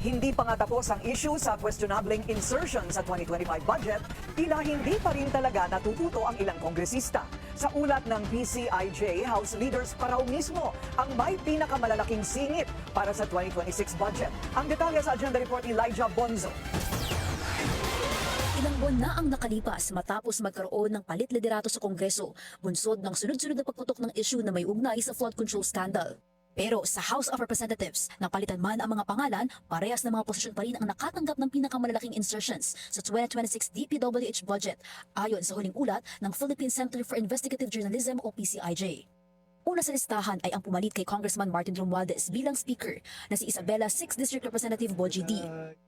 Hindi pa nga tapos ang issue sa questionableng insertion sa 2025 budget, tila hindi pa rin talaga natututo ang ilang kongresista. Sa ulat ng PCIJ, House leaders pa raw mismo ang may pinakamalalaking singit para sa 2026 budget. Ang detalye sa agenda report ni Elijah Bonzo. Ilang buwan na ang nakalipas matapos magkaroon ng palit-liderato sa Kongreso, bunsod ng sunod-sunod na pagputok ng issue na may ugnay sa flood control scandal. Pero sa House of Representatives, napalitan man ang mga pangalan, parehas na mga posisyon pa rin ang nakatanggap ng pinakamalalaking insertions sa 2026 DPWH budget, ayon sa huling ulat ng Philippine Center for Investigative Journalism o PCIJ. Una sa listahan ay ang pumalit kay Congressman Martin Romualdez bilang Speaker na si Isabela 6th District Representative Bogie D.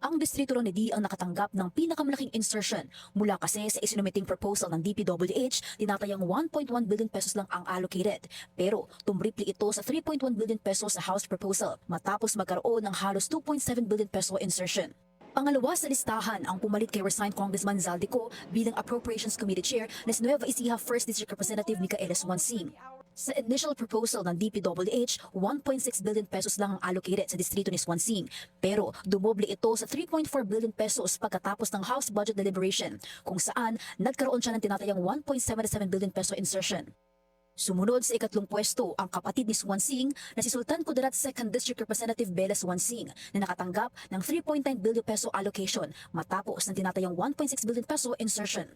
Ang distrito ni D ang nakatanggap ng pinakamalaking insertion mula kasi sa isinumiting proposal ng DPWH, tinatayang 1.1 billion pesos lang ang allocated. Pero tumripli ito sa 3.1 billion pesos sa House proposal matapos magkaroon ng halos 2.7 billion peso insertion. Pangalawa sa listahan ang pumalit kay resigned Congressman Zaldico bilang Appropriations Committee Chair na si Nueva Ecija 1st District Representative Micaela Swansing. Sa initial proposal ng DPWH, 1.6 billion pesos lang ang allocated sa distrito ni Swansing. Pero dumoble ito sa 3.4 billion pesos pagkatapos ng House Budget Deliberation, kung saan nagkaroon siya ng tinatayang 1.77 billion peso insertion. Sumunod sa ikatlong pwesto ang kapatid ni Swansing na si Sultan Kudarat 2nd District Representative Bella Swansing na nakatanggap ng 3.9 billion peso allocation matapos ng tinatayang 1.6 billion peso insertion.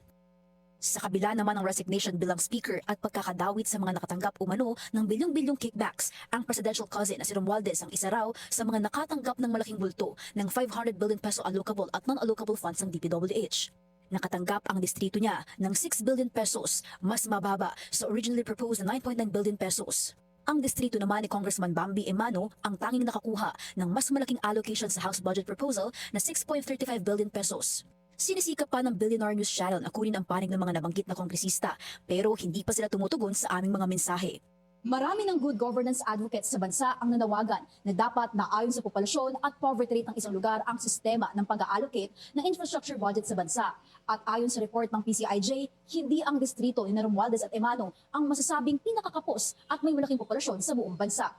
Sa kabila naman ng resignation bilang speaker at pagkakadawit sa mga nakatanggap umano ng bilyong-bilyong kickbacks, ang presidential cousin na si Romualdez ang isa raw sa mga nakatanggap ng malaking bulto ng 500 billion peso allocable at non-allocable funds ng DPWH. Nakatanggap ang distrito niya ng 6 billion pesos, mas mababa sa originally proposed na 9.9 billion pesos. Ang distrito naman ni Congressman Bambi Emano ang tanging nakakuha ng mas malaking allocation sa House Budget Proposal na 6.35 billion pesos. Sinisikap pa ng Billionaire News Channel na kunin ang panig ng mga nabanggit na kongresista pero hindi pa sila tumutugon sa aming mga mensahe. Marami ng good governance advocates sa bansa ang nanawagan na dapat na ayon sa populasyon at poverty rate ng isang lugar ang sistema ng pag-allocate ng infrastructure budget sa bansa. At ayon sa report ng PCIJ, hindi ang distrito ni Romualdez at Emano ang masasabing pinakakapos at may malaking populasyon sa buong bansa.